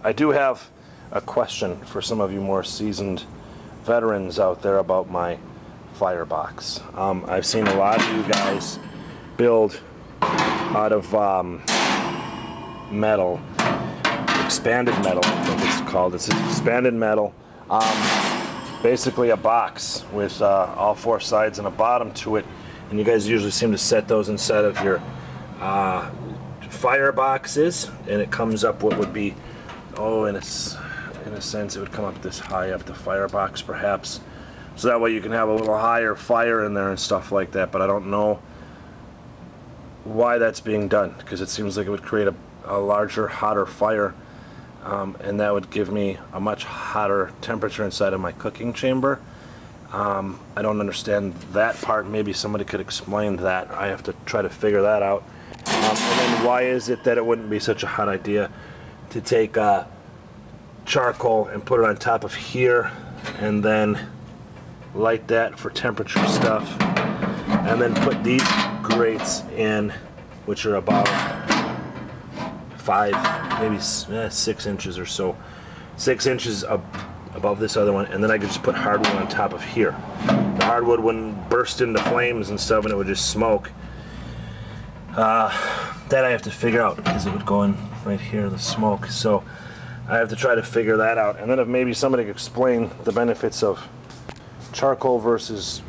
I do have a question for some of you more seasoned veterans out there about my firebox. I've seen a lot of you guys build out of metal, expanded metal, I think it's called. It's expanded metal. Basically a box with all four sides and a bottom to it, and you guys usually seem to set those inside of your fire boxes, and it comes up what would be, in a sense it would come up this high up the firebox perhaps, so that way you can have a little higher fire in there and stuff like that. But I don't know why that's being done, because it seems like it would create a larger, hotter fire, and that would give me a much hotter temperature inside of my cooking chamber. I don't understand that part. Maybe somebody could explain that. I have to try to figure that out. And then why is it that it wouldn't be such a hot idea to take charcoal and put it on top of here and then light that for temperature stuff, and then put these grates in, which are about 5, maybe 6 inches or so, 6 inches above this other one, and then I could just put hardwood on top of here. The hardwood wouldn't burst into flames and stuff, and it would just smoke. That I have to figure out, because it would go in right here, the smoke. So I have to try to figure that out. And then if maybe somebody could explain the benefits of charcoal versus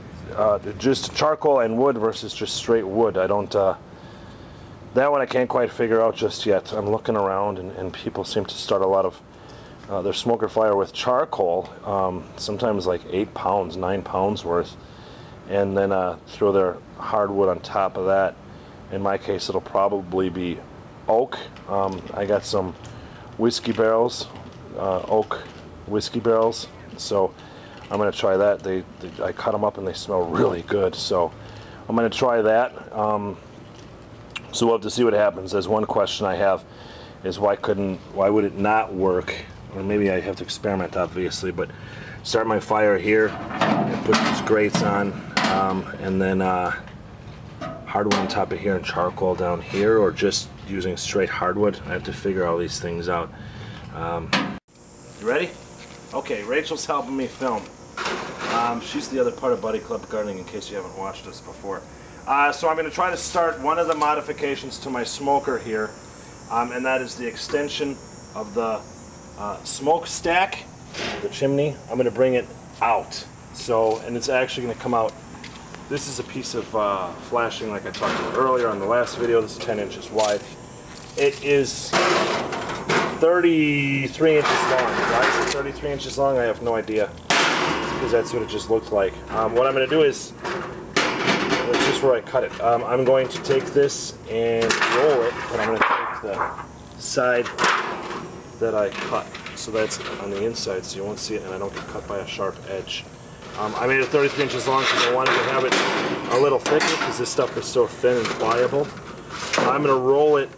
just charcoal and wood versus just straight wood. I don't, that one I can't quite figure out just yet. I'm looking around, and people seem to start a lot of their smoker fire with charcoal, sometimes like 8 pounds, 9 pounds worth, and then throw their hardwood on top of that. In my case, it'll probably be oak. I got some whiskey barrels, oak whiskey barrels, so I'm going to try that. I cut them up and they smell really good, so I'm going to try that. So we'll have to see what happens. There's one question I have is why would it not work? Or maybe I have to experiment, obviously, but start my fire here and put these grates on, and then hardwood on top of here and charcoal down here, or just using straight hardwood. I have to figure all these things out. You ready? Okay, Rachel's helping me film. She's the other part of Buddy Club Gardening, in case you haven't watched us before. So I'm going to try to start one of the modifications to my smoker here, and that is the extension of the smokestack, the chimney. I'm going to bring it out. So, and it's actually going to come out. This is a piece of flashing like I talked about earlier on the last video. This is 10 inches wide. It is 33 inches long. Why is it 33 inches long? I have no idea, because that's what it just looked like. What I'm going to do is, that's just where I cut it. I'm going to take this and roll it, and I'm going to take the side that I cut. So that's on the inside, so you won't see it, and I don't get cut by a sharp edge. I made it 33 inches long because I wanted to have it a little thicker, because this stuff is so thin and pliable. I'm going to roll it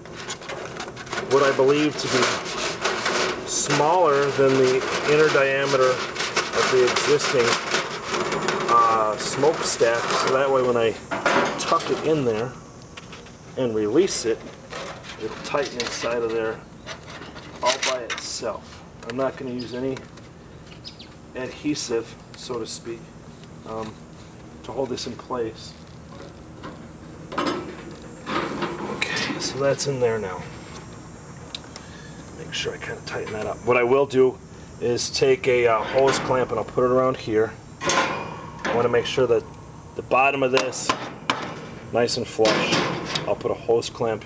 what I believe to be smaller than the inner diameter of the existing smokestack, so that way when I tuck it in there and release it, it'll tighten inside of there all by itself. I'm not going to use any adhesive, so to speak, to hold this in place. Okay, so that's in there now. Make sure I kind of tighten that up. What I will do is take a hose clamp and I'll put it around here. I want to make sure that the bottom of this nice and flush. I'll put a hose clamp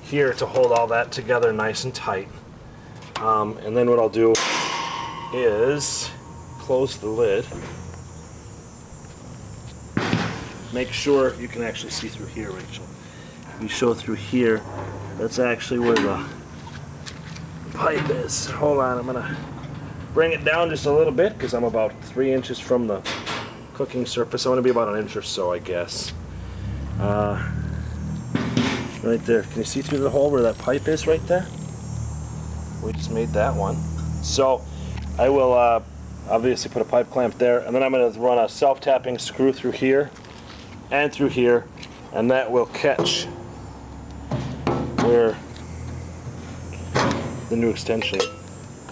here to hold all that together nice and tight. And then what I'll do is close the lid. Make sure you can actually see through here, Rachel. If you show through here, that's actually where the pipe is. Hold on, I'm gonna bring it down just a little bit because I'm about 3 inches from the cooking surface. I want to be about an inch or so, I guess. Right there. Can you see through the hole where that pipe is right there? We just made that one. So I will obviously put a pipe clamp there, and then I'm going to run a self-tapping screw through here and through here, and that will catch where the new extension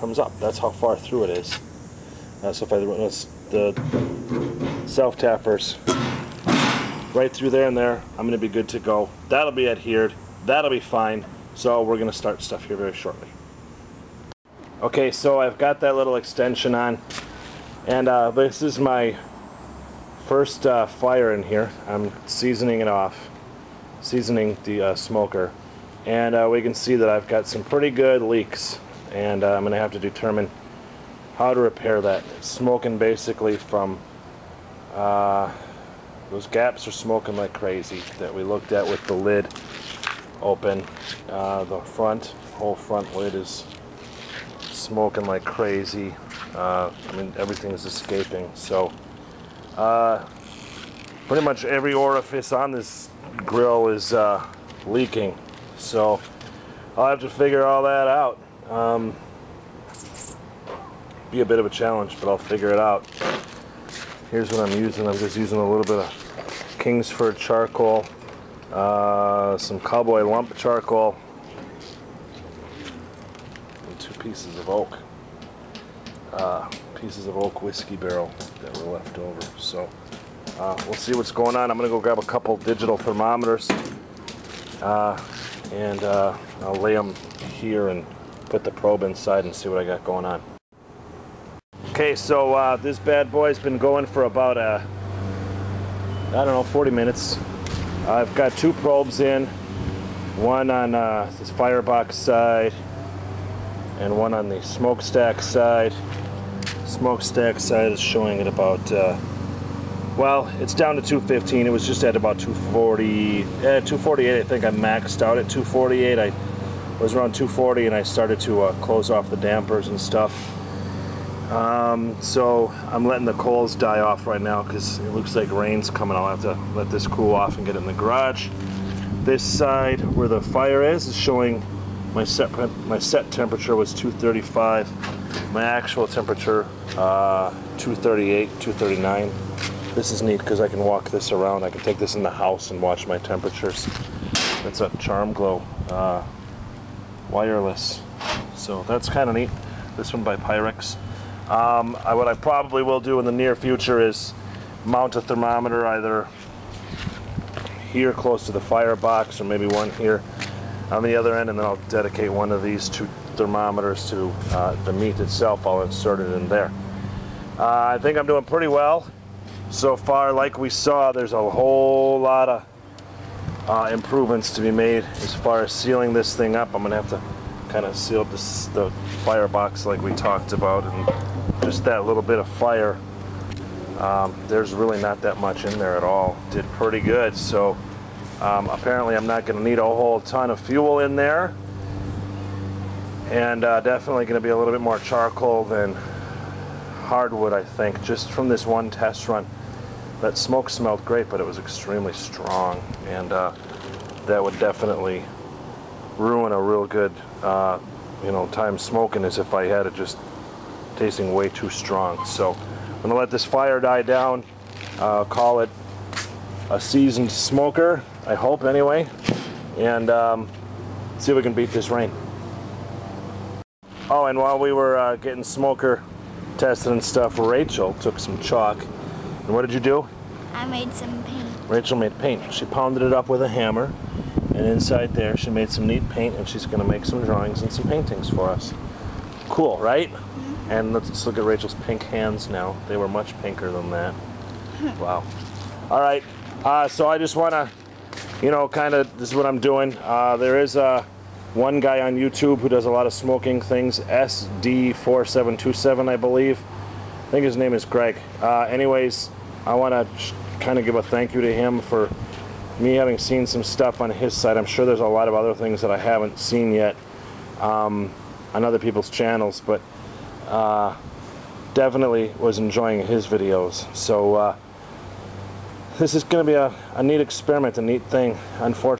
comes up. That's how far through it is. So if I run the self-tappers right through there and there, I'm going to be good to go. That'll be adhered. That'll be fine. So we're going to start stuff here very shortly. Okay, so I've got that little extension on, and this is my first fire in here. I'm seasoning it off, seasoning the smoker, and we can see that I've got some pretty good leaks, and I'm going to have to determine how to repair that. It's smoking basically from those gaps are smoking like crazy that we looked at with the lid open. The whole front lid is smoking like crazy. I mean, everything's escaping. So pretty much every orifice on this grill is leaking. So I'll have to figure all that out. Be a bit of a challenge, but I'll figure it out. Here's what I'm using. I'm just using a little bit of Kingsford charcoal, some cowboy lump charcoal, and 2 pieces of oak. Pieces of oak whiskey barrel that were left over. So we'll see what's going on. I'm gonna go grab a couple digital thermometers, and I'll lay them here and put the probe inside and see what I got going on. Okay, so this bad boy's been going for about I don't know, 40 minutes. I've got 2 probes in, one on this firebox side and one on the smokestack side. Smokestack side is showing at about well, it's down to 215. It was just at about 240, 248. I think I maxed out at 248. I was around 240 and I started to close off the dampers and stuff. So I'm letting the coals die off right now because it looks like rain's coming. I'll have to let this cool off and get it in the garage. This side where the fire is showing my set temperature was 235. My actual temperature 238, 239. This is neat because I can walk this around. I can take this in the house and watch my temperatures. It's a Charm Glow wireless, so that's kind of neat. This one by Pyrex. What I probably will do in the near future is mount a thermometer either here close to the firebox or maybe one here on the other end, and then I'll dedicate one of these 2 thermometers to the meat itself. I'll insert it in there. I think I'm doing pretty well so far. Like we saw, there's a whole lot of improvements to be made as far as sealing this thing up. I'm gonna have to kind of seal up the firebox like we talked about, and just that little bit of fire, there's really not that much in there at all. Did pretty good. So apparently I'm not going to need a whole ton of fuel in there, and definitely going to be a little bit more charcoal than hardwood, I think, just from this one test run. That smoke smelled great, but it was extremely strong, and that would definitely ruin a real good time smoking, is if I had it just tasting way too strong. So I'm gonna let this fire die down, call it a seasoned smoker, I hope anyway, and see if we can beat this rain. Oh, and while we were getting smoker tested and stuff, Rachel took some chalk. And what did you do? I made some paint. Rachel made paint. She pounded it up with a hammer, and inside there she made some neat paint, and she's going to make some drawings and some paintings for us. Cool, right? Mm-hmm. And let's look at Rachel's pink hands now. They were much pinker than that. Wow. All right, so I just want to, this is what I'm doing. There is one guy on YouTube who does a lot of smoking things, SD4727, I believe. I think his name is Greg. Anyways, I want to kind of give a thank you to him for me having seen some stuff on his site. I'm sure there's a lot of other things that I haven't seen yet on other people's channels, but definitely was enjoying his videos. So this is going to be a neat experiment, a neat thing. Unfortunately,